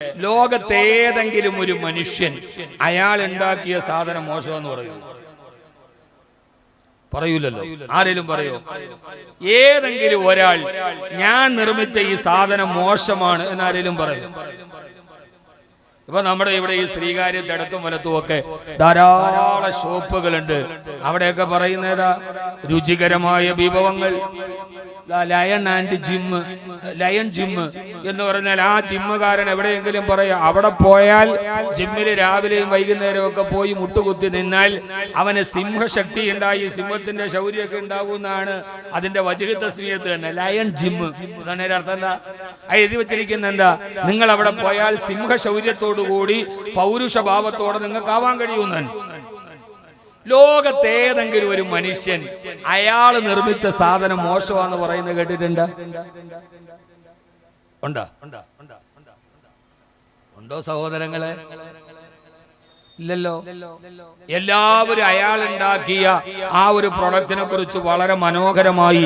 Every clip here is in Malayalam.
ലോകത്തേതെങ്കിലും ഒരു മനുഷ്യൻ അയാൾ ഉണ്ടാക്കിയ സാധനം മോശമെന്ന് പറയൂലല്ലോ. ആരെങ്കിലും പറയോ? ഏതെങ്കിലും ഒരാൾ ഞാൻ നിർമ്മിച്ച ഈ സാധനം മോശമാണ് എന്നാരെങ്കിലും പറയും? ഇപ്പൊ നമ്മുടെ ഇവിടെ ഈ ശ്രീകാര്യത്ത് ഇടത്തും വലത്തും ഒക്കെ ധാരാളം ഷോപ്പുകളുണ്ട്. അവിടെയൊക്കെ പറയുന്നേതാ രുചികരമായ വിഭവങ്ങൾ, ലയൺ ജിമ്മ് എന്ന് പറഞ്ഞാൽ ആ ജിമ്മുകാരൻ എവിടെയെങ്കിലും പറയാ അവിടെ പോയാൽ ജിമ്മിൽ രാവിലെയും വൈകുന്നേരവും ഒക്കെ പോയി മുട്ടുകുത്തി നിന്നാൽ അവന് സിംഹശക്തി ഉണ്ടായി, സിംഹത്തിന്റെ ശൗര്യമൊക്കെ ഉണ്ടാകുന്നതാണ് അതിന്റെ വജ്ഹ് തസ്മിയത്ത് തന്നെ. ലയൺ ജിമ്മ് എന്നാണ് അർത്ഥം. എന്താ എഴുതി വെച്ചിരിക്കുന്ന? എന്താ, നിങ്ങൾ അവിടെ പോയാൽ സിംഹശൗര്യത്തോടുകൂടി പൗരുഷഭാവത്തോടെ നിങ്ങൾക്ക് ആവാൻ കഴിയുന്നതാണ്. ലോകത്തേതെങ്കിലും ഒരു മനുഷ്യൻ അയാൾ നിർമ്മിച്ച സാധനം മോശമാന്ന് പറയുന്നത് കേട്ടിട്ടുണ്ട്? ഉണ്ടോ സഹോദരങ്ങളെ? ഇല്ലല്ലോ. എല്ലാവരും അയാൾ ഉണ്ടാക്കിയ ആ ഒരു പ്രൊഡക്റ്റിനെ കുറിച്ച് വളരെ മനോഹരമായി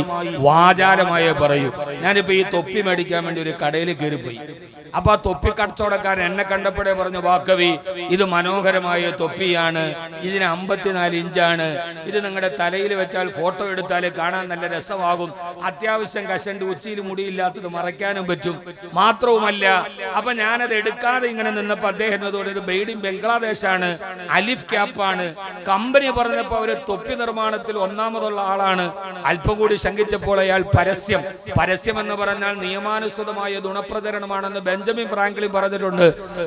വാചാലമായി പറയൂ. ഞാനിപ്പോ ഈ തൊപ്പി മേടിക്കാൻ വേണ്ടി ഒരു കടയിൽ കയറിപ്പോയി. അപ്പൊ ആ തൊപ്പി കച്ചവടക്കാരൻ എന്നെ കണ്ടപ്പോഴേ പറഞ്ഞു, വാക്കവി ഇത് മനോഹരമായ തൊപ്പിയാണ്, ഇതിന് 54 ഇഞ്ചാണ്, ഇത് നിങ്ങളുടെ തലയിൽ വെച്ചാൽ ഫോട്ടോ എടുത്താൽ കാണാൻ നല്ല രസമാകും, അത്യാവശ്യം കഷണ്ട് ഉച്ചിയിൽ മുടിയില്ലാത്തത് മറയ്ക്കാനും പറ്റും, മാത്രവുമല്ല. അപ്പൊ ഞാനത് എടുക്കാതെ ഇങ്ങനെ നിന്നപ്പോ അദ്ദേഹം ഇത് മെയ്ഡ് ഇൻ ബംഗ്ലാദേശാണ്, അലിഫ് ക്യാപ്പാണ്. കമ്പനി പറഞ്ഞപ്പോ അവര് തൊപ്പി നിർമ്മാണത്തിൽ ഒന്നാമതുള്ള ആളാണ്. അല്പം കൂടി ശങ്കിച്ചപ്പോൾ അയാൾ പരസ്യം എന്ന് പറഞ്ഞാൽ നിയമാനുസൃതമായ ഗുണപ്രചരണമാണെന്ന് ബെഞ്ചമിൻ ഫ്രാങ്ക്ലിൻ പറഞ്ഞിട്ടുണ്ട്.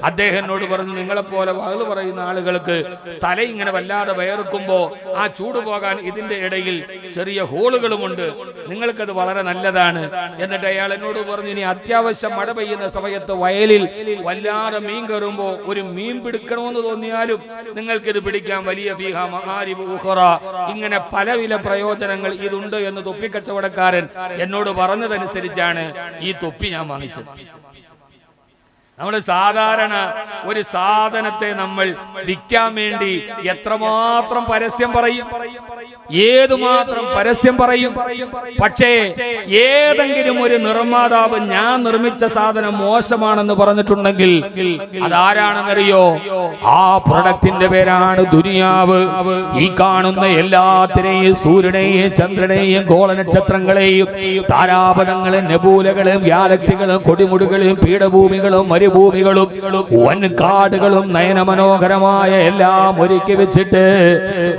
അദ്ദേഹം എന്നോട് പറഞ്ഞു, നിങ്ങളെപ്പോലെ വഅ്ള് പറയുന്ന ആളുകൾക്ക് തല ഇങ്ങനെ വല്ലാതെ വയർക്കുമ്പോ ആ ചൂട് പോകാൻ ഇതിന്റെ ഇടയിൽ ചെറിയ ഹോളുകളുമുണ്ട്, നിങ്ങൾക്കത് വളരെ നല്ലതാണ്. എന്നിട്ട് അയാൾ എന്നോട് പറഞ്ഞു, ഇനി അത്യാവശ്യം മഴ പെയ്യുന്ന സമയത്ത് വയലിൽ വല്ലാതെ മീൻ കയറുമ്പോ ഒരു മീൻ പിടിക്കണമെന്ന് തോന്നിയാലും നിങ്ങൾക്കിത് പിടിക്കാൻ വലിയ ഫീഹ മആരിബു ഉഖറ, ഇങ്ങനെ പലവിധ പ്രയോജനങ്ങൾ ഇതുണ്ട് എന്ന് തൊപ്പിക്കച്ചവടക്കാരൻ എന്നോട് പറഞ്ഞതനുസരിച്ചാണ് ഈ തൊപ്പി ഞാൻ വാങ്ങിച്ചത്. നമ്മൾ സാധാരണ ഒരു സാധനത്തെ നമ്മൾ വിൽക്കാൻ വേണ്ടി എത്രമാത്രം പരസ്യം പറയും, ഏതുമാത്രം പരസ്യം പറയും. പക്ഷേ ഏതെങ്കിലും ഒരു നിർമ്മാതാവ് ഞാൻ നിർമ്മിച്ച സാധനം മോശമാണെന്ന് പറഞ്ഞിട്ടുണ്ടെങ്കിൽ അതാരാണെന്നറിയോ? ആ പ്രൊഡക്റ്റിന്റെ പേരാണ് ദുനിയാവ്. ഈ കാണുന്ന എല്ലാത്തിനെയും, സൂര്യനെയും ചന്ദ്രനെയും ഗോളനക്ഷത്രങ്ങളെയും താരാപഥങ്ങളും നെബൂലകളും ഗാലക്സികളും കൊടിമുടികളും പീഠഭൂമികളും മരുഭൂമികളും വൻകാടുകളും നയനമനോഹരമായ എല്ലാം ഒരുക്കി വെച്ചിട്ട്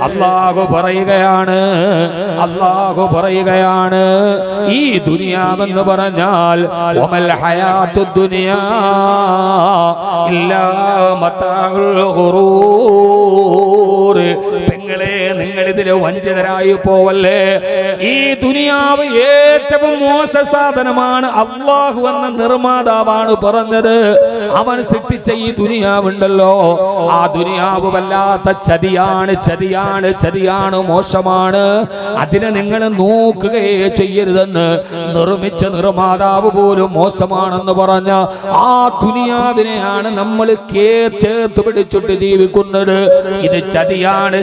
അല്ലാഹു പറയുകയാണ് ഈ ദുനിയാവെന്ന് പറഞ്ഞാൽ വമൽ ഹയാത്തുദ് ദുനിയാ ഇല്ലാ മതാഉൽ ഖുറൂർ. പെങ്ങളെ, നിങ്ങൾ ഇതിൽ വഞ്ചിതരായി പോവല്ലേ. ഈ ദുനിയാവ് ഏറ്റവും മോശ സാധനമാണ്. അല്ലാഹു എന്ന നിർമ്മാതാവാണ് പറഞ്ഞത്. അവൻ സൃഷ്ടിച്ച ഈ ദുനിയാവുണ്ടല്ലോ, ആ ദുനിയാവ് വല്ലാത്ത ചതിയാണ്, മോശമാണ്. അതിനെ നിങ്ങൾ നോക്കുകയേ ചെയ്യരുതെന്ന് നിർമ്മിച്ച നിർമ്മാതാവ് പോലും മോശമാണെന്ന് പറഞ്ഞ ആ ദുനിയാവിനെയാണ് നമ്മൾ ചേർത്ത് പിടിച്ചിട്ട് ജീവിക്കുന്നത്. ഇത് ചതിയാണ്.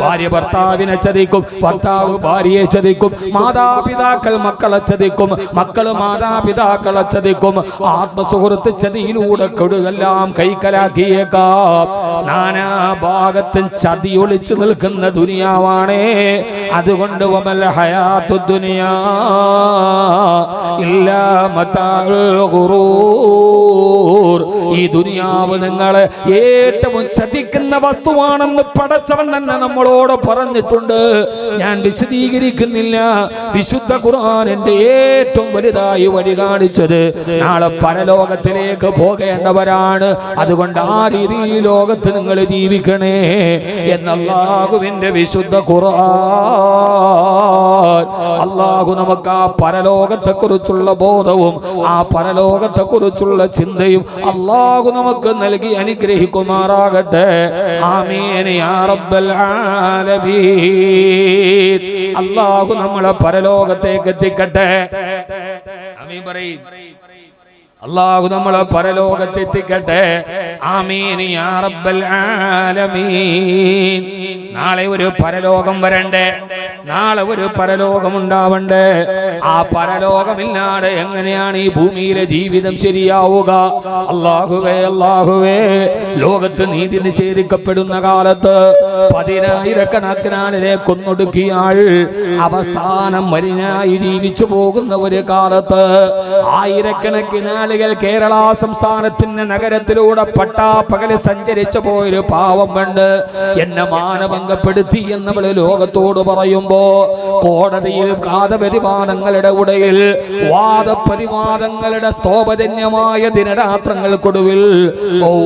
ഭാര്യ ഭർത്താവിനെ ചതിക്കും, ഭർത്താവ് ഭാര്യയെ ചതിക്കും, മാതാപിതാക്കൾ മക്കളെ ചതിക്കും, മക്കള് മാതാപിതാക്കളെ ചതിക്കും. ആത്മസുഹൃത്ത് ചതിയിലൂടെ കൊടുകെല്ലാം കൈക്കലാക്കിയേക്കാം. നാനാഭാഗത്തും ചതി ഒളിച്ചു നിൽക്കുന്ന ദുനിയാവാണേ. അതുകൊണ്ട് വമൽ ഹയാത്തുദ് ദുനിയാ ഇല്ലാ മതാഉൽ ഖുറൂർ. ഈ ദുനിയാവ് നിങ്ങളെ ഏറ്റവും ചതിക്കുന്ന വസ്തുവാണെന്ന് പടച്ചവൻ തന്നെ നമ്മളോട് പറഞ്ഞിട്ടുണ്ട്. ഞാൻ വിശദീകരിക്കുന്നില്ല. വിശുദ്ധ ഖുർആനിന്റെ ഏറ്റവും വലുതായി വഴി കാണിച്ചത് നാളെ പരലോകത്തിലേക്ക് പോകേണ്ടവരാണ്. അതുകൊണ്ട് ആ രീതിയിൽ ലോകത്ത് നിങ്ങൾ ജീവിക്കണേ എന്ന് അല്ലാഹുവിന്റെ വിശുദ്ധ ഖുർആൻ. അല്ലാഹു നമുക്ക് ആ പരലോകത്തെ കുറിച്ചുള്ള ബോധവും ആ പരലോകത്തെ കുറിച്ചുള്ള ചിന്തയും അല്ലാഹു നമുക്ക് നൽകി അനുഗ്രഹിക്കുമാറാകട്ടെ. ആമീൻ യാ റബ്ബൽ ആലമീൻ. അല്ലാഹു നമ്മളെ പരലോകത്തേക്ക് എത്തിക്കട്ടെ. ആമീൻ പറയും. അല്ലാഹു നമ്മളെ പരലോകത്തെത്തിക്കട്ടെ. ആമീൻ യാ റബ്ബൽ ആലമീൻ. നാളെ ഒരു പരലോകം വരണ്ടേ, നാളെ ഒരു പരലോകം ഉണ്ടാവണ്ടേ. ആ പരലോകമില്ലാതെ എങ്ങനെയാണ് ഈ ഭൂമിയിലെ ജീവിതം ശരിയാവുക? അല്ലാഹുവേ അല്ലാഹുവേ, ലോകത്ത് നീതി നിഷേധിക്കപ്പെടുന്ന കാലത്ത് 10,000 ആളുകളെ കൊന്നൊടുക്കിയ ആൾ അവസാനം മരിനായി ജീവിച്ചു പോകുന്ന ഒരു കാലത്ത് 1000 ആളുകൾ കേരള സംസ്ഥാനത്തിന്റെ നഗരത്തിലൂടെ പട്ടാപ്പകല് സഞ്ചരിച്ചു പോയൊരു പാവം ഉണ്ട്. എന്നെ മാനഭംഗപ്പെടുത്തി എന്നവള് ലോകത്തോട് പറയുമ്പോ കോടതിയിൽ വാദപ്രതിവാദങ്ങളുടെ ഉടയിൽ വാദപ്രതിവാദങ്ങളുടെ സ്തോപജന്യമായ ദിനരാത്രങ്ങൾക്കൊടുവിൽ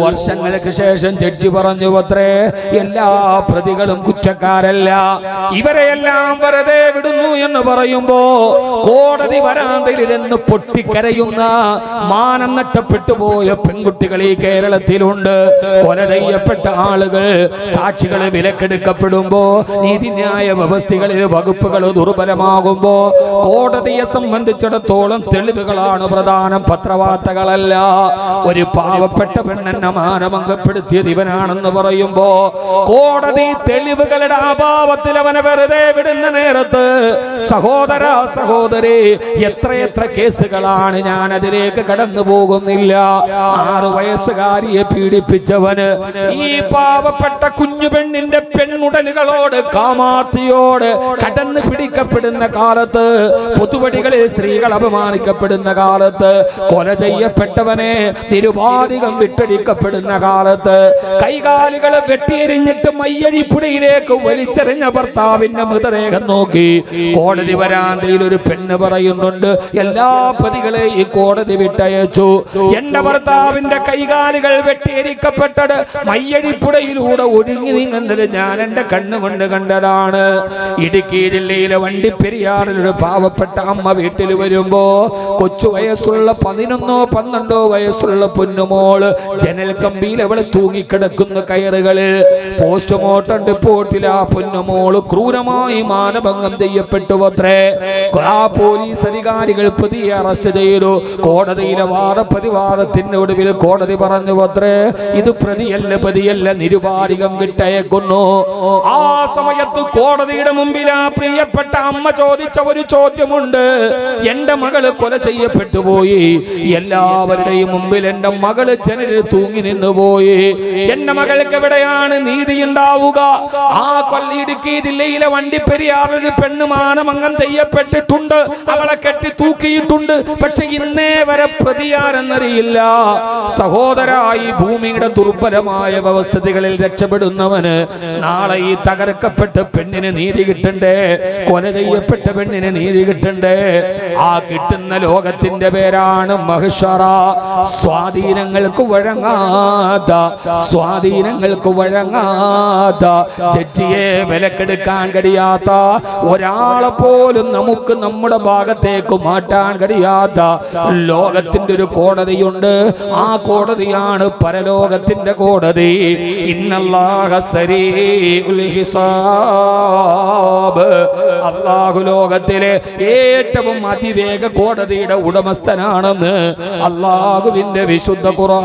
വർഷങ്ങൾക്ക് ശേഷം ജഡ്ജി പറഞ്ഞു അത്രേ, എല്ലാ പ്രതികളും കുറ്റക്കാരല്ല, ഇവരെയെല്ലാം വെറുതെ വിടുന്നു എന്ന് പറയുമ്പോ കോടതി വരാന്തയിലിരുന്ന് പൊട്ടിക്കരയുന്ന മാനം നഷ്ടപ്പെട്ടു പോയ പെൺകുട്ടികൾ ഈ കേരളത്തിലുണ്ട്. കൊല ചെയ്യപ്പെട്ട ആളുകൾ, സാക്ഷികൾ വിലക്കെടുക്കപ്പെടുമ്പോ, നീതിന്യായ വ്യവസ്ഥകളിൽ വകുപ്പുകൾ ദുർബലമാകുമ്പോ കോടതിയെ സംബന്ധിച്ചിടത്തോളം തെളിവുകളാണ് പ്രധാനം, പത്രവാർത്തകളല്ല. ഒരു പാവപ്പെട്ട പെണ്ണെന്നെ മാനഭംഗപ്പെടുത്തിയത് ഇവനാണെന്ന് പറയുമ്പോ കോടതി തെളിവുകളുടെ അഭാവത്തിൽ അവനെ വെറുതെ വിടുന്ന നേരത്ത് സഹോദര സഹോദരി, എത്രയെത്ര കേസുകളാണ്, ഞാൻ അതിലേക്ക് കടന്നു പോകുന്നില്ല. 6 വയസ്സുകാരിയെ പീഡിപ്പിച്ചവന് ഈ പാവപ്പെട്ട കുഞ്ഞു പെണ്ണിന്റെ പെണ്ണുടലുകളോട് കാമാർത്തിയോട് കടന്നു പിടിക്കപ്പെടുന്ന കാലത്ത്, പൊതുവഴികളിൽ സ്ത്രീകൾ അപമാനിക്കപ്പെടുന്ന കാലത്ത്, കൊല ചെയ്യപ്പെട്ടവനെ നിരുപാധികം വിട്ടടിക്കപ്പെടുന്ന കാലത്ത്, കൈകാലുകൾ വെട്ടിയെരിഞ്ഞിട്ട് മയ്യഴിപ്പുഴയിലേക്ക് വലിച്ചെറിഞ്ഞ ഭർത്താവിന്റെ മൃതദേഹം നോക്കി കോടതി വരാന്തയിൽ ഒരു പെണ്ണ് പറയുന്നുണ്ട്, എല്ലാ പ്രതികളെ ഈ കോടതി വിട്ടയച്ചു. എന്റെ ഭർത്താവിന്റെ കൈകാലുകൾ വെട്ടിയെരിക്കപ്പെട്ടത് മയ്യഴിപ്പുഴയിലൂടെ ഒഴുങ്ങി നീങ്ങുന്നത് ഞാൻ എന്റെ കണ്ണുകൊണ്ട് കണ്ടതാണ്. ഇടുക്കി ജില്ലയിലെ വണ്ടിപ്പെരിയാറിലൊരു പാവപ്പെട്ട അമ്മ വീട്ടിൽ വരുമ്പോ കൊച്ചു വയസ്സുള്ള 11-12 വയസ്സുള്ള പൊന്നുമോള് ജനൽ കമ്പിയിൽ അവളെ തൂങ്ങിക്കിടക്കുന്ന കയറുകളിൽ പോസ്റ്റ്മോർട്ടം റിപ്പോർട്ടിൽ ആ പൊന്നുമോള് ക്രൂരമായി മാനഭംഗം ചെയ്യപ്പെട്ടു അത്രേ. ആ പോലീസ് അധികാരികൾ പ്രതിയെ അറസ്റ്റ് ചെയ്തു. കോടതിയിലെ വാദപ്രതിവാദത്തിന്റെ ഒടുവിൽ കോടതി പറഞ്ഞു അത്രേ, ഇത് പ്രതിയല്ല, നിരുപാധികം വിട്ടയക്കുന്നു. ആ സമയത്ത് കോടതിയുടെ മുമ്പിൽ ആ പ്രിയപ്പെട്ട അമ്മ ചോദിച്ച ഒരു ചോദ്യമുണ്ട്, എന്റെ മകള് കൊല ചെയ്യപ്പെട്ടു പോയി, എല്ലാവരുടെയും മുമ്പിൽ എന്റെ മകള് ജനലിൽ തൂങ്ങി നിന്നുപോയി, എന്റെ മകൾക്ക് എവിടെയാണ് നീതി ഉണ്ടാവുക? ആ ഇടുക്കി ജില്ലയിലെ വണ്ടിപ്പെരിയാറിലൊരു പെണ്ണ് മാനഭംഗം ചെയ്യപ്പെട്ടിട്ടുണ്ട്, അവളെ കെട്ടി തൂക്കിയിട്ടുണ്ട്, പക്ഷെ ഇന്നേ വരെ പ്രതിയാരെന്നറിയില്ല. സഹോദരായി ഭൂമിയുടെ ദുർബലമായ വ്യവസ്ഥിതികളിൽ രക്ഷപ്പെടുന്നവന് നാളെ ഈ തകർക്കപ്പെട്ട പെണ്ണിന് നീതി കിട്ടണ്ടേ, കൊല ചെയ്യപ്പെട്ട പെണ്ണിന് നീതി കിട്ടണ്ടേ. ആ കിട്ടുന്ന ലോകത്തിന്റെ പേരാണ് മഹ്ശറ. സ്വാധീനങ്ങൾക്ക് വഴങ്ങാത്ത ജഡ്ജിയെ വിലക്കെടുക്കാൻ കഴിയാത്ത, ഒരാളെ പോലും നമുക്ക് നമ്മുടെ ഭാഗത്തേക്ക് മാറ്റാൻ കഴിയാത്ത ലോകത്തിന്റെ ഒരു കോടതിയുണ്ട്. ആ കോടതിയാണ് പരലോകത്തിന്റെ കോടതി. ഇന്നല്ലാഹ സരീഉൽ ഹിസാബ്. അല്ലാഹു ലോകത്തിലെ ഏറ്റവും അതിവേഗ കോടതിയുടെ ഉടമസ്ഥനാണെന്ന് അല്ലാഹുവിന്റെ വിശുദ്ധ ഖുർആൻ.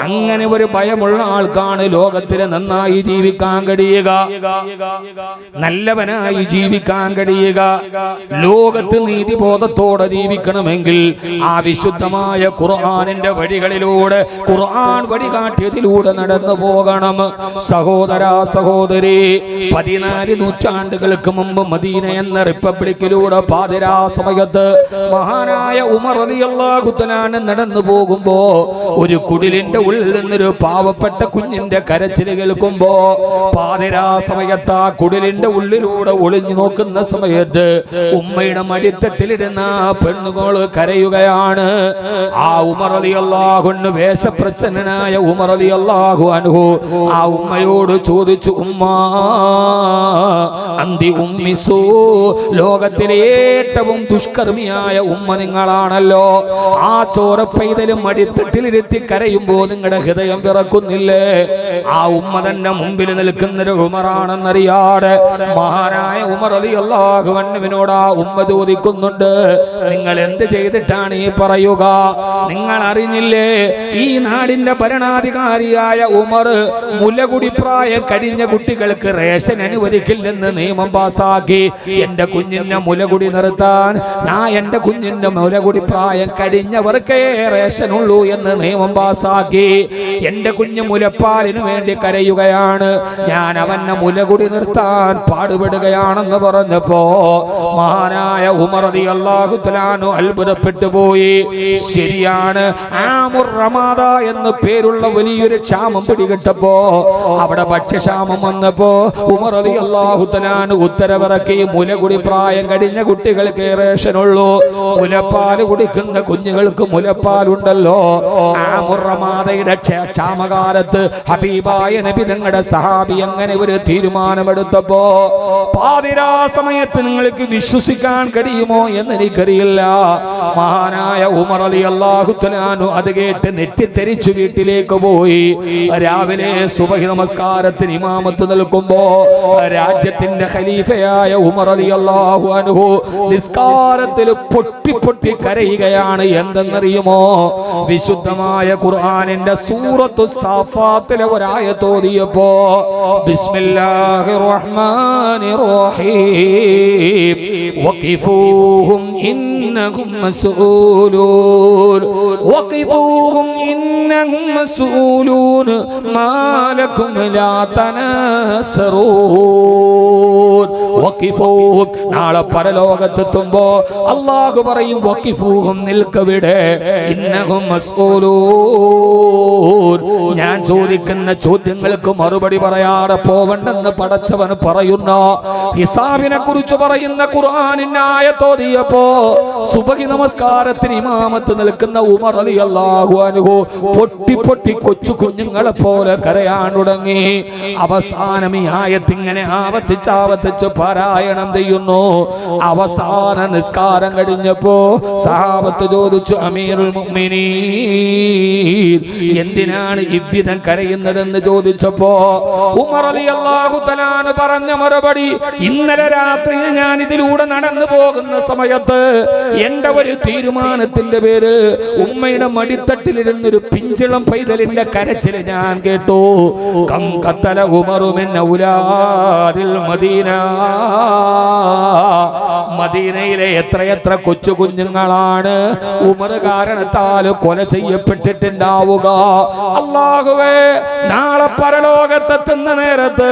അങ്ങനെ ഒരു ഭയമുള്ള ആൾക്കാണ് ലോകത്തിലെ നന്നായി ജീവിക്കാൻ കഴിയുക, നല്ലവനായി ജീവിക്കാൻ കഴിയുക. ലോകത്ത് നീതിബോധത്തോടെ ജീവിക്കണമെങ്കിൽ ആ വിശുദ്ധമായ ഖുർആനിന്റെ വഴികളിലൂടെ, ഖുർആൻ വഴികാട്ടിയതിലൂടെ നടന്നു പോകണം. സഹോദര സഹോദരി, 14 നൂറ്റാണ്ടുകൾക്ക് മുമ്പ് മദീന എന്ന റിപ്പബ്ലിക്കിലൂടെ പാതിരാ സമയത്ത് മഹാനായ ഉമർ റളിയല്ലാഹു തആല നടന്നു പോകുമ്പോ ഒരു കുടിലിന്റെ ഉള്ളിൽ നിന്നൊരു പാവപ്പെട്ട കുഞ്ഞിന്റെ കരച്ചിൽ കേൾക്കുമ്പോ പാതിരാ സമയത്ത് ആ കുടിലിന്റെ ഉള്ളിലൂടെ ഒളിഞ്ഞു നോക്കുന്ന സമയത്ത് ഉമ്മയുടെ മടിത്തട്ടിലിരുന്ന പെണ്ണുകൾ കരയുകയാണ്. ആ ഉമർ റളിയല്ലാഹു അൻഹു, വേഷപ്രസന്നനായ ഉമർ റളിയല്ലാഹു അൻഹു ആ ഉമ്മയോട് ചോദിച്ചു, ഉമ്മാ അന്തി ഉമ്മിസൂ, ലോകത്തിലെ ഏറ്റവും ദുഷ്കർമ്മിയായ ഉമ്മ നിങ്ങളാണല്ലോ. ആ ചോര പൈതലും മടിത്തട്ടിലിരുത്തി കരയുമ്പോൾ നിങ്ങളുടെ ഹൃദയം പിറക്കുന്നില്ലേ? ആ ഉമ്മ തന്നെ മുമ്പിൽ നിൽക്കുന്നൊരു ഉമറാണെന്നറിയാതെ മഹാനായ ഉമർ റളിയല്ലാഹു അൻഹുവിനോട് ആ ഉമ്മ ചോദിക്കുന്നുണ്ട്, നിങ്ങൾ എന്ത് ചെയ്തിട്ടാണ് ഈ പറയുക? നിങ്ങൾ അറിഞ്ഞില്ലേ ഈ നാടിന്റെ ഭരണാധികാരിയായ ഉമർ മുലകുടി പ്രായം കഴിഞ്ഞ കുട്ടികൾക്ക് റേഷൻ അനുവദിക്കില്ലെന്ന് നിയമം പാസാക്കി. എന്റെ കുഞ്ഞിന്റെ മുലകുടി നിർത്താൻ, ഞാൻ എന്റെ കുഞ്ഞിന്റെ മുലകുടി പ്രായം കഴിഞ്ഞവർക്കേ റേഷനുള്ളൂ എന്ന് നിയമം പാസാക്കി. എന്റെ കുഞ്ഞ് മുലപ്പാലിന് വേണ്ടി കരയുകയാണ്, ഞാൻ അവന്റെ മുലകുടി നിർത്താൻ പാടുപെടുകയാണെന്ന് പറഞ്ഞപ്പോ മഹാനായ ഉമർ റളിയല്ലാഹു തആല അത്ഭുതപ്പെട്ടു പോയി. ശരിയാണ്, ആമുർ റമാദ എന്ന് പേരുള്ള വലിയൊരു ക്ഷാമം പിടികിട്ടപ്പോ, അവിടെ ഭക്ഷ്യക്ഷാമം വന്നപ്പോ ഉമർ റളിയല്ലാഹു തആല ഉത്തരവിറക്കി, മുലകുടി പ്രായം കഴിഞ്ഞ കുട്ടികൾക്ക് റേഷനുള്ളൂ, മുലപ്പാല് കുടിക്കുന്ന കുഞ്ഞുങ്ങൾക്ക് മുലപ്പാലുണ്ടല്ലോ. ആമുർ റമാദയുടെ ക്ഷാമകാലത്ത് ഹബീബായ നബി തങ്ങളുടെ സഹാബി അങ്ങനെ ഒരു തീരുമാനമെടുത്തപ്പോ, പാതിരാ സമയത്ത് നിങ്ങൾക്ക് വിശ്വസിക്കാൻ കഴിയുമോ എന്ന് എനിക്കറിയില്ല, മഹാനായ ഉമർ റളിയല്ലാഹു തആല അത് കേട്ട് നെറ്റിത്തെരിച്ചു വീട്ടിലേക്ക് പോയി. രാവിലെ സുബഹി നമസ്കാരത്തിന് ഇമാമത്ത് നിൽക്കുമ്പോ രാജ്യത്തിന്റെ ഖലീഫയായ ഉമർ റളിയല്ലാഹു അൻഹു നിസ്കാരത്തിൽ പൊട്ടി പൊട്ടി കരയുകയാണ്. എന്തെന്നറിയുമോ? വിശുദ്ധമായ ഖുർആനിന്റെ സൂറത്തു സാഫാത്തിലെ ഒരായത്ത് ഓതിയപ്പോ, ബിസ്മില്ലാഹിർ റഹ്മാനിർ റഹീം വഖിഫൂഹും ഇന്നഹും മസ്ഊലൂൻ വഖിഫൂഹും ഇന്നഹും മസ്ഊലൂൻ മാലകും ലാ തനാസറൂൻ. വഖിഫൂഹും, നാളെ പരലോകത്തെത്തുമ്പോ അല്ലാഹു പറയും, വഖിഫൂഹും, നിൽക്കവിടെ, ഇന്നഹും മസ്ഊലൂൻ, ഞാൻ ചോദിക്കുന്ന ചോദ്യങ്ങൾക്ക് മറുപടി പറയാതെ പോവണ്ടെന്ന് പടച്ചവൻ പറയുന്നു. ഹിസാബിനെ കുറിച്ച് പറയുന്ന ഖുർആനിന്റെ ആയത്ത് ഓതിയപ്പോ സുബഹി നമസ്കാരത്തിന് ഇമാമത്ത് നിൽക്കുന്ന ഉമർ റളിയല്ലാഹു അൻഹു പൊട്ടി പൊട്ടി കൊച്ചു കുഞ്ഞുങ്ങളെ പോലെ കരയാൻ തുടങ്ങി. അവസാനം ഈ ആയത്ത് ഇങ്ങനെ ആവർത്തിച്ച് പാരായണം ചെയ്യുന്നു. അവസാന നിസ്കാരം കഴിഞ്ഞപ്പോ സഹാബത്ത് ചോദിച്ചു, അമീറുൽ മുഅ്മിനീൻ, എന്തിനാണ് ഇவ்விதം കരയുന്നതെന്ന് ചോദിച്ചപ്പോ ഉമർ റളിയല്ലാഹു തആല പറഞ്ഞ മറുപടി, ഇന്നലെ രാത്രി ഞാൻ ഇതിലൂടെ നടന്നു പോകുന്ന സമയത്ത് എന്റെ ഒരു തീരുമാനത്തിന്റെ പേരിൽ ഉമ്മയുടെ മടിത്തട്ടിലിരുന്നൊരു പിഞ്ചിളം പൈതലിന്റെ കരച്ചിൽ ഞാൻ കേട്ടു. കംകത്തല ഉമറു മിൻ ഔലാദിൽ മദീന, മദീനയിലെ എത്രയെത്ര കൊച്ചു കുഞ്ഞുങ്ങളാണ് ഉമർ കാരണത്താൽ കൊല ചെയ്യപ്പെട്ടിട്ടുണ്ടാവുക. അല്ലാഹുവേ, നാളെ പരലോകത്തെത്തുന്ന നേരത്ത്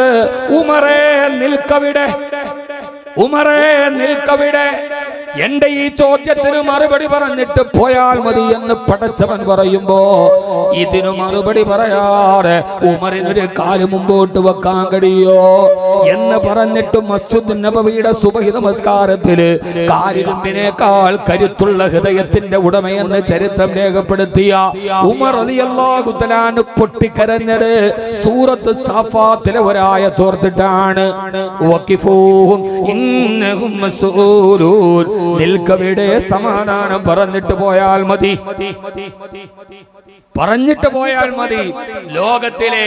ഉമറേ നിൽക്കവിടെ, ഉമറേ നിൽക്കവിടെ, എന്റെ ഈ ചോദ്യത്തിന് മറുപടി പറഞ്ഞിട്ട് പോയാൽ മതി എന്ന് പടച്ചവൻ പറയുമ്പോ ഇതിനു മറുപടി പറയാറ് ഉമറിനൊരു കാല് മുമ്പോട്ട് വെക്കാൻ കഴിയോ എന്ന് പറഞ്ഞിട്ട് മസ്ജിദ് നബവിയുടെ സുബഹി നമസ്കാരത്തില് കാലിരുമ്പിനേക്കാൾ കരുത്തുള്ള ഹൃദയത്തിന്റെ ഉടമയെന്ന് ചരിത്രം രേഖപ്പെടുത്തിയ ഉമർ റളിയല്ലാഹു തആല പൊട്ടിക്കരഞ്ഞത് സൂറത്ത് സാഫാത്തിലെ ഒരായത്ത് ഓർത്തിട്ടാണ്. വഖിഫൂഹും ഇന്നഹും മസ്ഊലൂൻ, നിൽക്കവിടെ, സമാധാനം പറഞ്ഞിട്ട് പോയാൽ മതി, പറഞ്ഞിട്ട് പോയാൽ മതി. ലോകത്തിലെ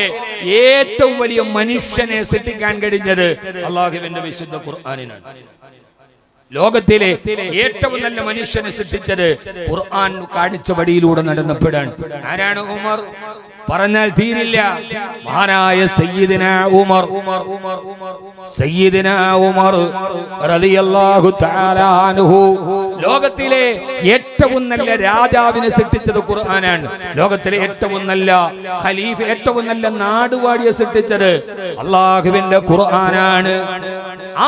ഏറ്റവും വലിയ മനുഷ്യനെ സൃഷ്ടിക്കാൻ കഴിഞ്ഞത് അല്ലാഹുവിന്റെ വിശുദ്ധ ഖുർആനിനാണ്. ലോകത്തിലെ ഏറ്റവും നല്ല മനുഷ്യനെ സൃഷ്ടിച്ചത് ഖുർആൻ കാണിച്ച വഴിയിലൂടെ നടന്നപ്പെടാൻ. ആരാണ് ഉമർ? പറഞ്ഞാൽ തീരില്ല. മഹാനായ സയ്യിദിന ഉമർ, സയ്യിദിന ഉമർ റളിയല്ലാഹു തആല അൻഹു ലോകത്തിലെ ഏറ്റവും നല്ല രാജാവിനെ സൃഷ്ടിച്ചത് ഖുർആനാണ്. ലോകത്തിലെ ഏറ്റവും നല്ല ഖലീഫ, ഏറ്റവും നല്ല നാടുവാഴിയെ സൃഷ്ടിച്ചത് അല്ലാഹുവിന്റെ ഖുർആനാണ്.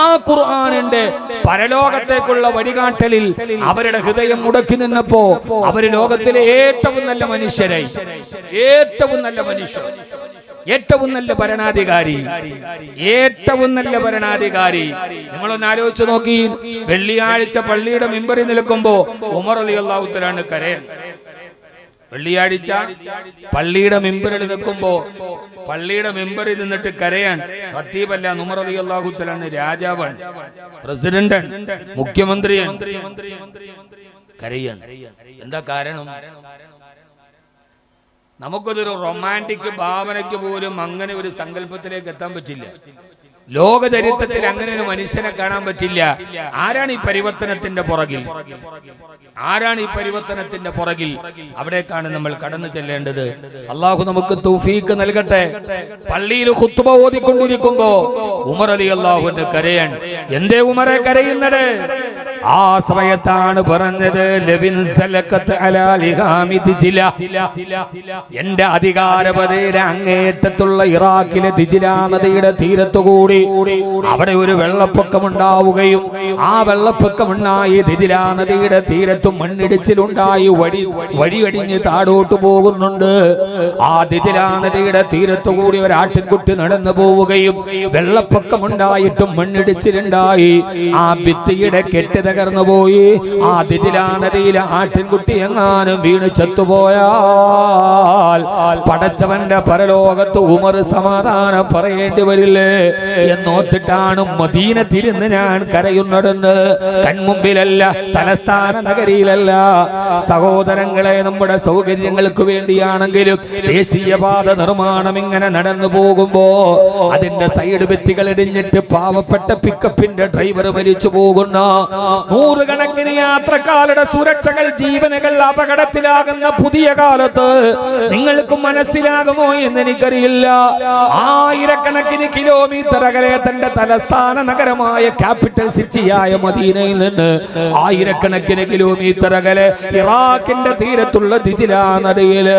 ആ ഖുർആനിന്റെ പരലോകത്തേക്കുള്ള വഴികാട്ടലിൽ അവരുടെ ഹൃദയം മുടക്കി നിന്നപ്പോ അവര് ലോകത്തിലെ ഏറ്റവും നല്ല മനുഷ്യരായി, ഏറ്റവും നല്ല മനുഷ്യർ, ഏറ്റവും നല്ല ഭരണാധികാരി, ഏറ്റവും നല്ല ഭരണാധികാരി. നിങ്ങളൊന്ന് ആലോചിച്ച് നോക്കി, വെള്ളിയാഴ്ച പള്ളിയുടെ മിമ്പറിൽ നിൽക്കുമ്പോ ഉമർ റളിയല്ലാഹു തആല കരയാൻ. വെള്ളിയാഴ്ച പള്ളിയുടെ മിമ്പറിൽ നിൽക്കുമ്പോ പള്ളിയുടെ മെമ്പറിൽ നിന്നിട്ട് കരയാൻ. ഖത്തീബല്ല, ഉമർ റളിയല്ലാഹു തആല രാജാവാണ്, പ്രസിഡന്റാണ്, മുഖ്യമന്ത്രിയാണ്, കരയാണ്. എന്താ കാരണം? നമുക്കതൊരു റൊമാൻറ്റിക് ഭാവനയ്ക്ക് പോലും അങ്ങനെ ഒരു സങ്കല്പത്തിലേക്ക് എത്താൻ പറ്റില്ല. ലോക ചരിത്രത്തിൽ അങ്ങനെ ഒരു മനുഷ്യനെ കാണാൻ പറ്റില്ല. ആരാണ് ഈ പരിവർത്തനത്തിന്റെ പുറകിൽ? ആരാണ് ഈ പരിവർത്തനത്തിന്റെ പുറകിൽ? അവിടേക്കാണ് നമ്മൾ കടന്നു ചെല്ലേണ്ടത്. അള്ളാഹു നമുക്ക് തൗഫീഖ് നൽകട്ടെ. പള്ളിയിൽ ഖുത്ബ ഓതിക്കൊണ്ടിരിക്കുമ്പോ ഉമർ റളിയല്ലാഹുവിന്റെ കരയാൻ. എന്തേ ഉമറെ കരയുന്നത്? ആ സമയത്താണ് പറഞ്ഞത്, എന്റെ അധികാരപതയുടെ അങ്ങേറ്റത്തുള്ള ഇറാഖിലെ ദിജ്ല നദിയുടെ തീരത്തുകൂടി അവിടെ ഒരു വെള്ളപ്പൊക്കമുണ്ടാവുകയും ആ വെള്ളപ്പൊക്കമുണ്ടായി ദിജ്ല നദിയുടെ തീരത്തും മണ്ണിടിച്ചിലുണ്ടായി വഴിയടിഞ്ഞ് താഴോട്ട് പോകുന്നുണ്ട്. ആ ദിജ്ല നദിയുടെ തീരത്തുകൂടി ഒരു ആട്ടിൻകുട്ടി നടന്നു പോവുകയും വെള്ളപ്പൊക്കമുണ്ടായിട്ടും മണ്ണിടിച്ചിലുണ്ടായി ആ ഭിത്തിയുടെ കെട്ട് തകർന്നുപോയി. ആ ദിജ്ല നദിയിലെ ആട്ടിൻകുട്ടി എങ്ങാനും വീണ് ചത്തുപോയാൽ പടച്ചവന്റെ പരലോകത്ത് ഉമർ സമാധാനം പറയേണ്ടി വരില്ലേ എന്നോർത്തിട്ടാണ് മദീന തിരിഞ്ഞ് ഞാൻ കരയുന്നതെന്ന്. കൺമുമ്പിലല്ല, തലസ്ഥാന നഗരിയിലല്ല. സഹോദരങ്ങളെ, നമ്മുടെ സൗകര്യങ്ങൾക്ക് വേണ്ടിയാണെങ്കിലും ദേശീയപാത നിർമ്മാണം ഇങ്ങനെ നടന്നു പോകുമ്പോ അതിന്റെ സൈഡ് ഭിത്തികൾ ഇടിഞ്ഞിട്ട് പാവപ്പെട്ട പിക്കപ്പിന്റെ ഡ്രൈവർ മരിച്ചു പോകുന്ന, നൂറുകണക്കിന് യാത്രക്കാരുടെ സുരക്ഷകൾ, ജീവനുകൾ അപകടത്തിലാകുന്ന പുതിയ കാലത്ത് നിങ്ങൾക്ക് മനസ്സിലാകുമോ എന്ന് എനിക്കറിയില്ല. ആയിരക്കണക്കിന് കിലോമീറ്റർ അകലെ തന്റെ തലസ്ഥാന നഗരമായ ക്യാപിറ്റൽ സിറ്റിയായ മദീനയിൽ നിന്ന് ആയിരക്കണക്കിന് കിലോമീറ്റർ അകലെ ഇറാഖിന്റെ തീരത്തുള്ള ദിജ്ല നദിയില്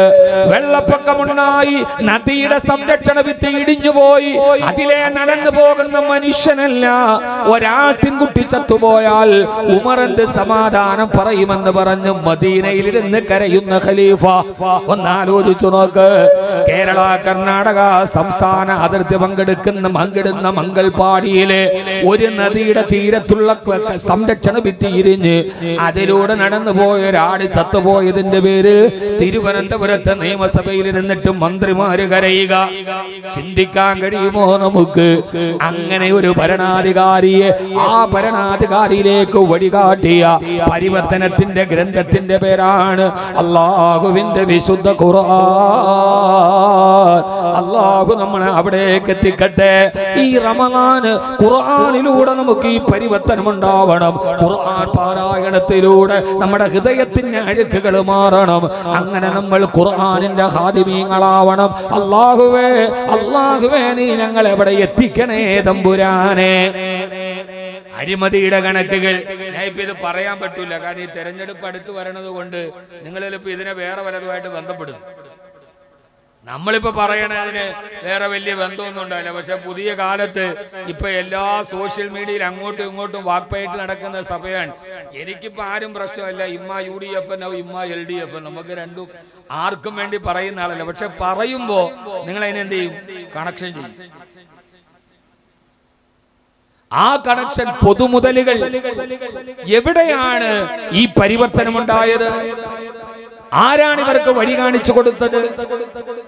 വെള്ളപ്പൊക്കമുണ്ടായി. നദിയുടെ സംരക്ഷണ ഭിത്തി ഇടിഞ്ഞുപോയി. അതിലെ നടന്നു പോകുന്ന മനുഷ്യനല്ല, ഒരാട്ടിൻകുട്ടി ചത്തുപോയാൽ ഉമർ എന്ത് സമാധാനം പറയുമെന്ന് പറഞ്ഞു മദീനയിൽ ഇരുന്ന് കരയുന്ന ഖലീഫ. ഒന്നാലോചിച്ചു നോക്ക്. കേരള കർണാടക സംസ്ഥാന അതിർത്തി പങ്കിടുന്ന മംഗൾപാടിയിലെ ഒരു നദിയുടെ തീരത്തുള്ള സംരക്ഷണ ഭിത്തി ഇരിഞ്ഞ് അതിലൂടെ നടന്നു പോയ ഒരാട് ചത്തുപോയതിന്റെ പേര് തിരുവനന്തപുരത്തെ നിയമസഭയിൽ ഇരുന്നിട്ട് മന്ത്രിമാര് കരയുക. ചിന്തിക്കാൻ കഴിയുമോ നമുക്ക്? അങ്ങനെ ഒരു ഭരണാധികാരിയെ, ആ ഭരണാധികാരിയിലേക്ക് വഴികാട്ടിയ പരിവർത്തനത്തിന്റെ ഗ്രന്ഥത്തിന്റെ പേരാണ് അല്ലാഹുവിന്റെ വിശുദ്ധ ഖുർആൻ. അല്ലാഹു നമ്മളെ അവിടേക്ക് എത്തിക്കട്ടെ. ഈ റമളാൻ ഖുർആനിലൂടെ നമുക്ക് ഈ പരിവർത്തനം ഉണ്ടാവണം. ഖുർആൻ പാരായണത്തിലൂടെ നമ്മുടെ ഹൃദയത്തിന്റെ അഴുക്കുകൾ മാറണം. അങ്ങനെ നമ്മൾ ഖുർആനിന്റെ ഖാദിമീങ്ങളാവണം. അല്ലാഹുവേ, അല്ലാഹുവേ, നീ ഞങ്ങളെ എവിടെ എത്തിക്കണേ തമ്പുരാനെ. അഴിമതിയുടെ കണക്കുകൾ ഞാൻ ഇപ്പൊ ഇത് പറയാൻ പറ്റൂല, കാരണം ഈ തെരഞ്ഞെടുപ്പ് അടുത്ത് വരണത് കൊണ്ട് നിങ്ങളിപ്പോ ഇതിനെ വേറെ വലതുമായിട്ട് ബന്ധപ്പെടുന്നു. നമ്മളിപ്പോ പറയണതിന് വേറെ വലിയ ബന്ധമൊന്നും ഉണ്ടാവില്ല. പക്ഷെ പുതിയ കാലത്ത് ഇപ്പൊ എല്ലാ സോഷ്യൽ മീഡിയയിൽ അങ്ങോട്ടും ഇങ്ങോട്ടും വാക്പയറ്റ് നടക്കുന്ന സഭയാണ്. എനിക്കിപ്പോ ആരും പ്രശ്നമല്ല, ഇമ്മ UDF ഇമ്മ LDF, നമുക്ക് രണ്ടും ആർക്കും വേണ്ടി പറയുന്ന ആളല്ല. പക്ഷെ പറയുമ്പോ നിങ്ങൾ അതിനെന്ത് ചെയ്യും? കണക്ഷൻ ചെയ്യും. ആ കണക്ഷൻ പൊതുമുതലുകൾ എവിടെയാണ് ഈ പരിവർത്തനമുണ്ടായത്? ആരാണ് ഇവർക്ക് വഴി കാണിച്ചു കൊടുത്തത്?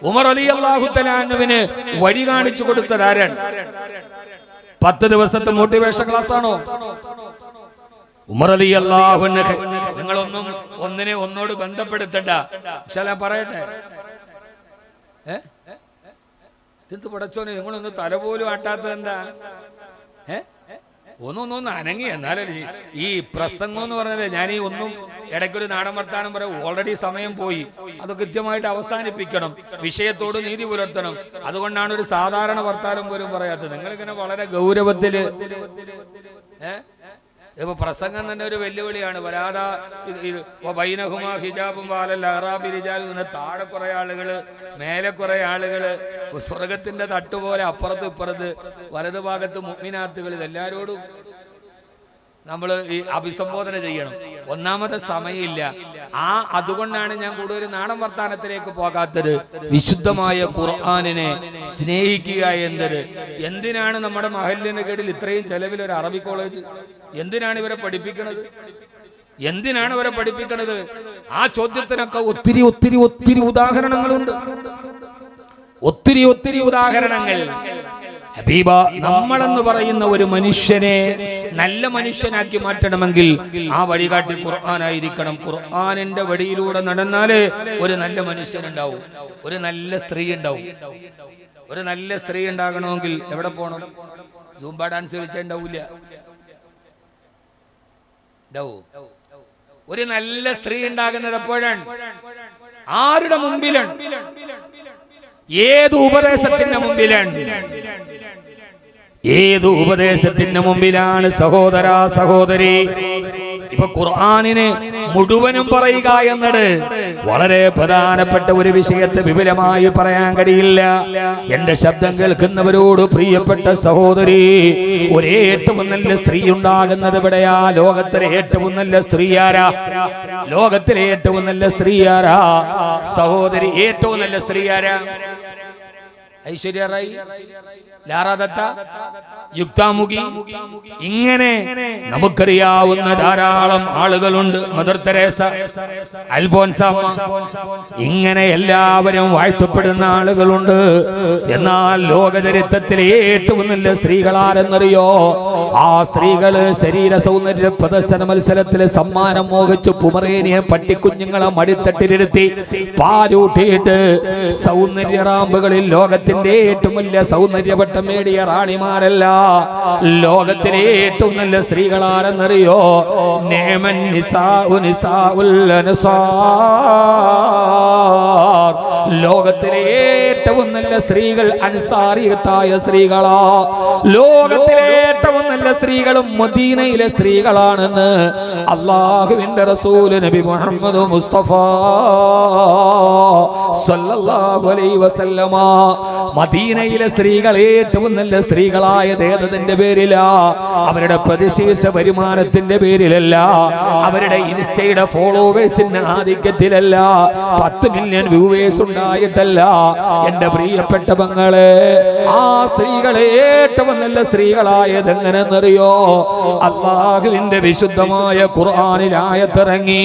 ഉമർ റളിയല്ലാഹു തആല അൻഹുവിന് വഴി കാണിച്ചു കൊടുത്തത് ആരാണ്? 10 ദിവസത്തെ മോട്ടിവേഷൻ ക്ലാസ് ആണോ? ഉമർ റളിയല്ലാഹു അൻഹു. നിങ്ങളൊന്നും ഒന്നോട് ബന്ധപ്പെടുത്തണ്ട. പക്ഷെ ഞാൻ പറയട്ടെ, എന്ത് പടച്ചോനെ നിങ്ങളൊന്ന് തല പോലും ആട്ടാത്തത് എന്താ? ഒന്നൊന്ന് അനങ്ങി. എന്നാലും ഈ പ്രസംഗം എന്ന് പറഞ്ഞാലേ ഞാൻ ഈ ഒന്നും ഇടയ്ക്കൊരു നാടൻ വർത്താനം പറയും. ഓൾറെഡി സമയം പോയി. അത് കൃത്യമായിട്ട് അവസാനിപ്പിക്കണം. വിഷയത്തോട് നീതി പുലർത്തണം. അതുകൊണ്ടാണ് ഒരു സാധാരണ വർത്താനം പോലും പറയാത്തത്. നിങ്ങളിങ്ങനെ വളരെ ഗൗരവത്തില് ഇപ്പൊ പ്രസംഗം തന്നെ ഒരു വെല്ലുവിളിയാണ്. വരാതാ ബൈനഹുമാ ഹിജാബും വാലൽ അറാബി റിജാൽ. താഴെ കുറെ ആളുകള്, മേലെ കുറെ ആളുകള്, സ്വർഗത്തിന്റെ തട്ടുപോലെ അപ്പുറത്ത് ഇപ്പുറത്ത് വലതു ഭാഗത്ത് മുഅ്മിനാത്തുകൾ. ഇതെല്ലാരോടും നമ്മൾ ഈ അഭിസംബോധന ചെയ്യണം. ഒന്നാമത്തെ സമയമില്ല. അതുകൊണ്ടാണ് ഞാൻ കൂടുതൽ നാടൻ വർത്താനത്തിലേക്ക് പോകാത്തത്. വിശുദ്ധമായ ഖുർആനിനെ സ്നേഹിക്കുക എന്നത്. എന്തിനാണ് നമ്മുടെ മഹല്ലിന് കീഴിൽ ഇത്രയും ചെലവിൽ ഒരു അറബി കോളേജ്? എന്തിനാണ് ഇവരെ പഠിപ്പിക്കുന്നത്? എന്തിനാണ് ഇവരെ പഠിപ്പിക്കുന്നത്? ആ ചോദ്യത്തിനൊക്കെ ഒത്തിരി ഒത്തിരി ഒത്തിരി ഉദാഹരണങ്ങളുണ്ട്. ഒത്തിരി ഒത്തിരി ഉദാഹരണങ്ങൾ. ഹബീബ നമ്മളെന്ന് പറയുന്ന ഒരു മനുഷ്യനെ നല്ല മനുഷ്യനാക്കി മാറ്റണമെങ്കിൽ ആ വഴികാട്ടി ഖുർആനായിരിക്കണം. ഖുർആനിന്റെ വഴിയിലൂടെ നടന്നാലേ ഒരു നല്ല മനുഷ്യനുണ്ടാവും, ഒരു നല്ല സ്ത്രീ ഉണ്ടാവും. ഒരു നല്ല സ്ത്രീ ഉണ്ടാകണമെങ്കിൽ എവിടെ പോകണം? സൂംബ ഡാൻസ് കളിച്ചാൽ ഉണ്ടാവില്ല. ഒരു നല്ല സ്ത്രീ ഉണ്ടാകുന്നത് എപ്പോഴാണ്? ആരുടെ മുമ്പിലാണ്? ഏത് ഉപദേശത്തിന്റെ മുമ്പിലാണ്? ഏത് ഉപദേശത്തിന്റെ മുമ്പിലാണ് സഹോദര സഹോദരി? ഇപ്പൊ ഖുർആനിനെ മുഴുവനും പറയുക എന്നത് വളരെ പ്രധാനപ്പെട്ട ഒരു വിഷയത്തെ വിപുലമായി പറയാൻ കഴിയില്ല. എന്റെ ശബ്ദം കേൾക്കുന്നവരോട് പ്രിയപ്പെട്ട സഹോദരി, ഒരു ഏറ്റവും നല്ല സ്ത്രീ ഉണ്ടാകുന്നത് എവിടെയാ? ലോകത്തിലെ ഏറ്റവും നല്ല സ്ത്രീ ആരാ? ലോകത്തിലെ ഏറ്റവും നല്ല സ്ത്രീ ആരാ സഹോദരി? ഏറ്റവും നല്ല സ്ത്രീ ആരാ? ഐശ്വര്യ റായ്, ലാറ ദത്ത, യുക്താമുഖി, ഇങ്ങനെ നമുക്കറിയാവുന്ന ധാരാളം ആളുകളുണ്ട്. മദർ തെരേസ, അൽഫോൻസാമ്മ, ഇങ്ങനെ എല്ലാവരും വാഴ്ത്തപ്പെടുന്ന ആളുകളുണ്ട്. എന്നാൽ ലോകചരിത്രത്തിലെ ഏറ്റവും നല്ല സ്ത്രീകൾ ആരെന്നറിയോ? ആ സ്ത്രീകള് ശരീര സൗന്ദര്യ പ്രദർശന മത്സരത്തില് സമ്മാനം മോഹിച്ചു പുമറേനിയ പട്ടിക്കുഞ്ഞുങ്ങളെ മടിത്തട്ടിലിരുത്തി പാലൂട്ടിയിട്ട് സൗന്ദര്യ റാമ്പുകളിൽ ലോകത്തിന്റെ ഏറ്റവും വലിയ സൗന്ദര്യപട്ടം നേടിയ റാണിമാരല്ല, ലോകത്തിലെ ഏറ്റവും നല്ല സ്ത്രീകളാരെന്നറിയോ? നേമൻ നിസാഉ നിസാഉൽ അൻസാർ. ലോകത്തിലെ ഏറ്റവും നല്ല സ്ത്രീകൾ അൻസാരിയത്തായ സ്ത്രീകളാ. ലോകത്തിലെ ഏറ്റവും നല്ല സ്ത്രീകളും മദീനയിലെ സ്ത്രീകളാണെന്ന് അല്ലാഹുവിന്റെ റസൂൽ നബി മുഹമ്മദ് മുസ്തഫ സല്ലല്ലാഹു അലൈഹി വസല്ലമ. മദീനയിലെ സ്ത്രീകൾ ഏറ്റവും നല്ല സ്ത്രീകളായത് ഏതതിന്റെ പേരിലാ? അവരുടെ പ്രതിശീർഷ വരുമാനത്തിന്റെ പേരിലല്ല, അവരുടെ ഇൻസ്റ്റയുടെ ഫോളോവേഴ്സിന്റെ ആധിക്യത്തിലല്ല, 10 മില്യൺ വ്യൂവേഴ്സ് ഉണ്ടായിട്ടല്ല. എന്റെ പ്രിയപ്പെട്ട പെങ്ങളെ, ആ സ്ത്രീകളെ ഏറ്റവും നല്ല സ്ത്രീകളായത് എങ്ങനെന്നറിയോ? അല്ലാഹുവിന്റെ വിശുദ്ധമായ ഖുർആനിൽ ആയത്തിറങ്ങി,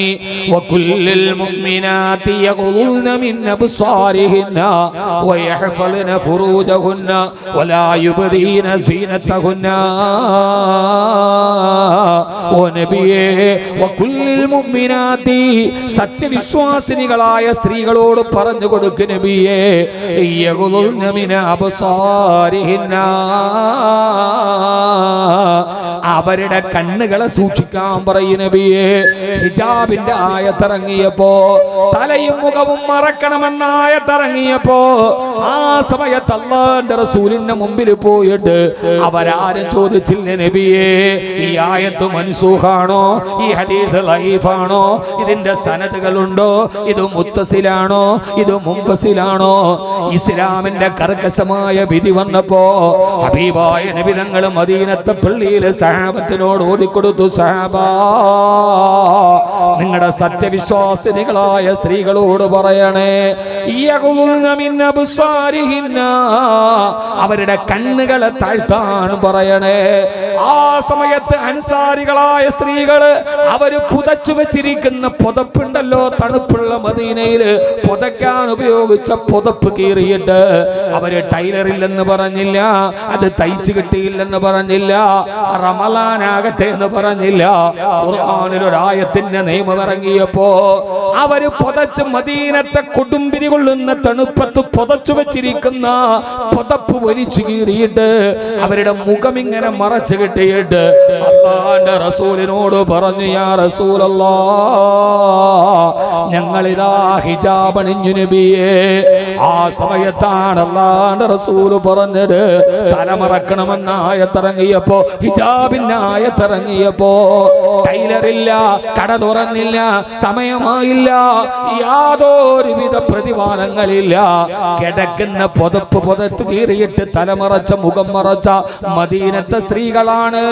വകുല്ലിൽ മുഅ്മിനാതി യഗ്ളുന മിൻ അബ്സാരിഹിന്ന വയഹ്ഫളന ഫുറൂജഹുന്ന വലാ യുബ്ദീന സീനതഹുന്ന. ഓ നബിയേ, വകുല്ലിൽ മുഅ്മിനാതി, സത്യവിശ്വാസിനികളായ സ്ത്രീകളോട് പറഞ്ഞു കൊടുക്ക് നബിയേ, യഗ്ളുന മിൻ അബ്സാരിഹിന്ന, അവരുടെ കണ്ണുകളെ സൂക്ഷിക്കാൻ പറയും നബിയേ. ഹിജാബിന്റെ ആയത്തിറങ്ങിയപ്പോ, തലയും മുഖവും മറക്കണമെന്ന ആയത്തിറങ്ങിയപ്പോ, ആ സമയത്ത് അല്ലാഹുവിന്റെ റസൂലിന്റെ മുമ്പിൽ പോയിട്ട് അവരാരും ചോദിച്ചില്ല, നബിയേ ഈ ആയത്ത് മൻസൂഖാണോ? ഈ ഹദീസ് ലൈഫാണോ? ഇതിന്റെ സനദുകളുണ്ടോ? ഇത് മുത്തസിലാണോ? ഇത് മുൻഫസിലാണോ? ഇസ്ലാമിന്റെ കർക്കശമായ വിധി വന്നപ്പോ ഹബീബായ നബി തങ്ങൾ മദീനത്തെ പള്ളിയിലെ സഹാബത്തിനോട് ഓതിക്കൊടുത്തു, സഹാബാ, നിങ്ങളുടെ സത്യവിശ്വാസിനികളായ സ്ത്രീകളോട് പറയണേ, അവരുടെ കണ്ണുകളെ താഴ്ത്താൻ പറയണേ. ആ സമയത്ത് അൻസാരികളായ സ്ത്രീകള് അവര് പുതച്ചു വെച്ചിരിക്കുന്ന പുതപ്പുണ്ടല്ലോ, തണുപ്പുള്ള മദീനയില് പുതയ്ക്കാൻ ഉപയോഗിച്ച പുതപ്പ് കീറിയിട്ട് അവര് ടൈലറില്ലെന്ന് പറഞ്ഞില്ല, അത് തയ്ച്ചു കിട്ടിയില്ലെന്ന് പറഞ്ഞില്ല, റമളാനാകട്ടെ എന്ന് പറഞ്ഞില്ല. ഖുർആനിൽ ഒരു ആയത്തിന്റെ നിയമം ഇറങ്ങിയപ്പോ അവര് പുതച്ച് മദീനത്തെ കൊടുമ്പിരി കൊള്ളുന്ന തണുപ്പത്ത് പുതച്ചു വെച്ചിരിക്കുന്ന പുതപ്പ് വലിച്ചു കീറിയിട്ട് അവരുടെ മുഖം ഇങ്ങനെ മറച്ചു കിട്ടിയിട്ട് അല്ലാഹുവിന്റെ റസൂലിനോട് പറഞ്ഞു, യാ റസൂലല്ലാഹ്, ഞങ്ങളിതാ ഹിജാബ് അണിഞ്ഞു നബിയേ. ആ സമയത്താണ് അല്ലാഹുവിന്റെ റസൂൽ പറഞ്ഞത്, തലമറക്കണമെന്ന ആയത്തിറങ്ങിയപ്പോ, ഹിജാബിന്റെ ആയത്തിറങ്ങിയപ്പോ, ടൈലറില്ല, കട തുറന്നില്ല, സമയമായില്ല, യാതൊരുവിധ പ്രതിവാദങ്ങളില്ല, കിടക്കുന്ന പുതപ്പ് പുതത്ത് കീറിയിട്ട് തലമറച്ച മുഖം മറച്ച മദീനത്തെ സ്ത്രീകളാണ്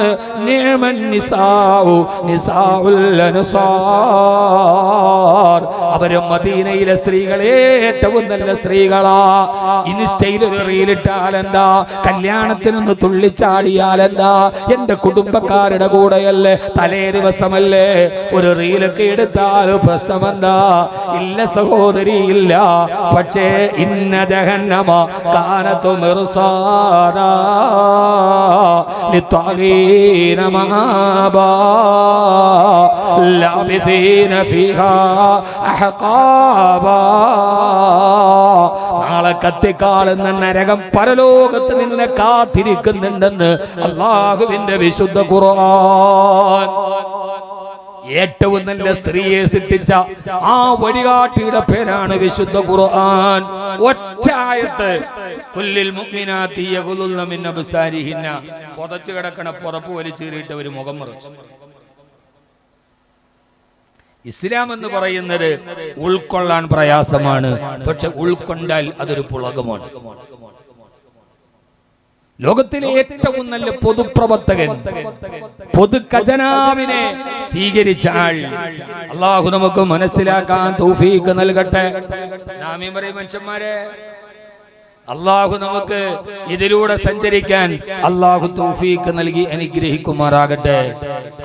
നിഅമൻ നിസാഉ നിസാഉൽ അൻസാർ. അവര് മദീനയിലെ സ്ത്രീകളെ ഏറ്റവും നല്ല സ്ത്രീകളാ. ഇൻസ്റ്റയിൽ റീലിട്ടാലെന്താ, കല്യാണത്തിനൊന്ന് തുള്ളിച്ചാടിയാലെന്താ, എന്റെ കുടുംബക്കാരുടെ കൂടെയല്ലേ, തലേ ദിവസമല്ലേ, ഒരു റീലൊക്കെ എടുത്താൽ പ്രശ്നമെന്താ? ഇല്ല സഹോദരി, ഇല്ല. പക്ഷേ ഇന്ന ജഹന്നമ കാനതു മിർസാദാ ലിത്വാഗീന മആബാ ലാബിഥീന ഫീഹാ അഹ്ഖാബാ. നാളെ കത്തിക്കാളുന്ന നരകം പരലോകത്ത് നിന്നെ കാത്തിരിക്കുന്നുണ്ടെന്ന് അല്ലാഹുവിന്റെ വിശുദ്ധ ഖുർആൻ. ഏറ്റവും നല്ല സ്ത്രീയെ സൃഷ്ടിച്ച ആ വഴികാട്ടിയുടെ പേരാണ് വിശുദ്ധ ഖുർആൻ. ഒറ്റ ആയത്ത്, കുല്ലിൽ മുഅ്മിനാത്തി യഗ്ളുന്ന മിൻ അബ്സാരിഹിന്ന. പുതച്ചു കിടക്കണ പുറപ്പ് വലിച്ചീറിയിട്ട് ഒരു മുഖം മറച്ചു. ഇസ്ലാം എന്ന് പറയുന്നത് ഉൾക്കൊള്ളാൻ പ്രയാസമാണ്, പക്ഷെ ഉൾക്കൊണ്ടാൽ അതൊരു പുളകമാണ്. ലോകത്തിലെ ഏറ്റവും നല്ല പൊതുപ്രവർത്തകൻ, പൊതു ഖജനാവിനെ സ്വീകരിച്ച ആൾ. അള്ളാഹു നമുക്ക് മനസ്സിലാക്കാൻ തൗഫീഖ് നൽകട്ടെ. ആമീൻ പറയും മനുഷ്യന്മാരെ. അള്ളാഹു നമുക്ക് ഇതിലൂടെ സഞ്ചരിക്കാൻ അള്ളാഹു തൗഫീഖ് നൽകി അനുഗ്രഹിക്കുമാറാകട്ടെ.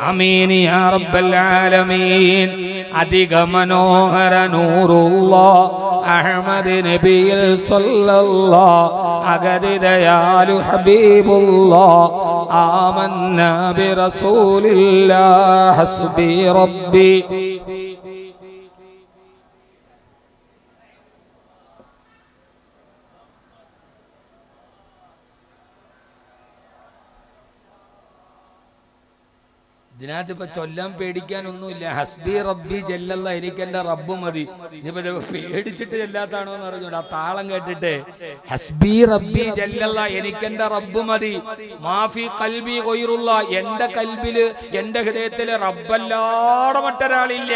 ആമീൻ യാ റബ്ബൽ ആലമീൻ. അധിക മനോഹര നൂറുല്ലാഹ് അഹ്മദ് നബിയിൽ സല്ലല്ലാഹ് അഗദിദയാലു ഹബീബുല്ലാഹ് ആമന്നാ ബി റസൂലില്ലാഹ് ഹസ്ബി റബ്ബി. ഇതിനകത്ത് ഇപ്പൊ ചൊല്ലാൻ പേടിക്കാനൊന്നുമില്ല. ഹസ്ബി റബ്ബി ജല്ലല്ലാ, എനിക്കെന്റെ റബ്ബ് മതി. ഇനിയിപ്പോ പേടിച്ചിട്ട് ചെല്ലാത്താണോ എന്ന് അറിഞ്ഞൂടാ. ആ താളം കേട്ടിട്ട് ഹസ്ബി റബ്ബി ജല്ലല്ലാ, എനിക്കെന്റെ റബ്ബ് മതി. മാഫി ഖൽബി ഗൈറുല്ലാ, എന്റെ കൽബില് എന്റെ ഹൃദയത്തില് റബ്ബല്ലാതെ മറ്റൊരാളില്ല.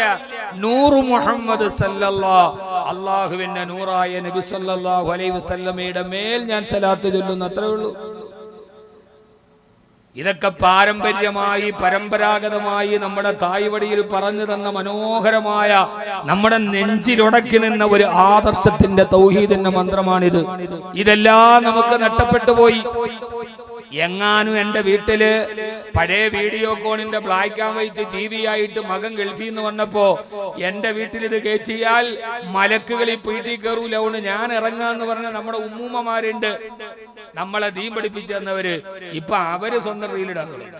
നൂറ് മുഹമ്മദ് സല്ലല്ലാഹ്, അള്ളാഹുവിന്റെ നൂറായ നബി സല്ലല്ലാഹു അലൈഹി വസല്ലമയുടെ മേൽ ഞാൻ സലാത്ത് ചൊല്ലുന്നു, അത്രേ ഉള്ളൂ. ഇതൊക്കെ പാരമ്പര്യമായി പരമ്പരാഗതമായി നമ്മുടെ തായ്വടിയിൽ പറഞ്ഞു തന്ന മനോഹരമായ, നമ്മുടെ നെഞ്ചിലുടക്കി നിന്ന ഒരു ആദർശത്തിന്റെ തൗഹീദിന്റെ മന്ത്രമാണിത്. ഇതെല്ലാം നമുക്ക് നഷ്ടപ്പെട്ടു പോയി. എങ്ങാനും എന്റെ വീട്ടില് പഴയ വീഡിയോ കോണിന്റെ ബ്ലാക്ക് ആൻഡ് വൈറ്റ് TV ആയിട്ട് മകൻ ഗൾഫിൽ നിന്ന് വന്നപ്പോ എന്റെ വീട്ടിൽ ഇത് കയറ്റിയാൽ മലക്കുകളിൽ പീട്ടി കയറൂല, അതുകൊണ്ട് ഞാൻ ഇറങ്ങാന്ന് പറഞ്ഞ നമ്മുടെ ഉമ്മൂമ്മമാരുണ്ട്, നമ്മളെ ദീൻ പഠിപ്പിച്ചു തന്നവര്. ഇപ്പൊ അവര് സ്വന്തം റീലിടാൻ തുടങ്ങി.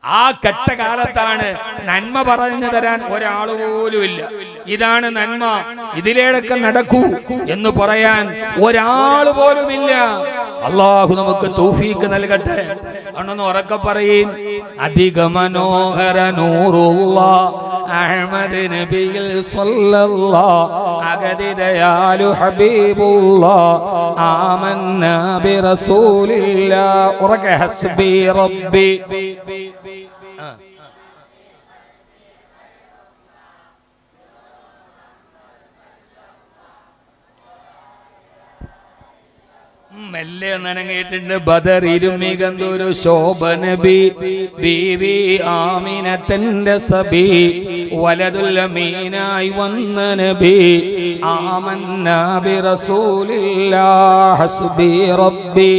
ആ കെട്ടകാലത്താണ് നന്മ പറഞ്ഞു തരാൻ ഒരാൾ പോലും ഇല്ല. ഇതാണ് നന്മ, ഇതിലേടൊക്കെ നടക്കൂ എന്ന് പറയാൻ ഒരാൾ പോലും ഇല്ല. അള്ളാഹു നമുക്ക് തൗഫീഖ് നൽകട്ടെ. അണ്ണൊന്ന് ഉറക്കെ പറയും. അധിക മനോഹര നൂറുല്ലാഹ് അഹ്മദ് നബിയിൽ സല്ലല്ലാഹ് അഗദിദയാലു ഹബീബുല്ലാഹ് ആമന്നാ ബി റസൂലില്ലാഹ്. ഉറക്കെ ഹസ്ബി റബ്ബി. മെല്ലെ നനങ്ങിയിട്ടുണ്ട്. ബദറിലും മികന്തൊരു ശോഭനബി ബീവി ആമിനത്തന്റെ സബി വലതുൽ അമീനായി വന്ന നബി ആമന്നാ ബി റസൂലില്ലാഹ് ഹസ്ബി റബ്ബി.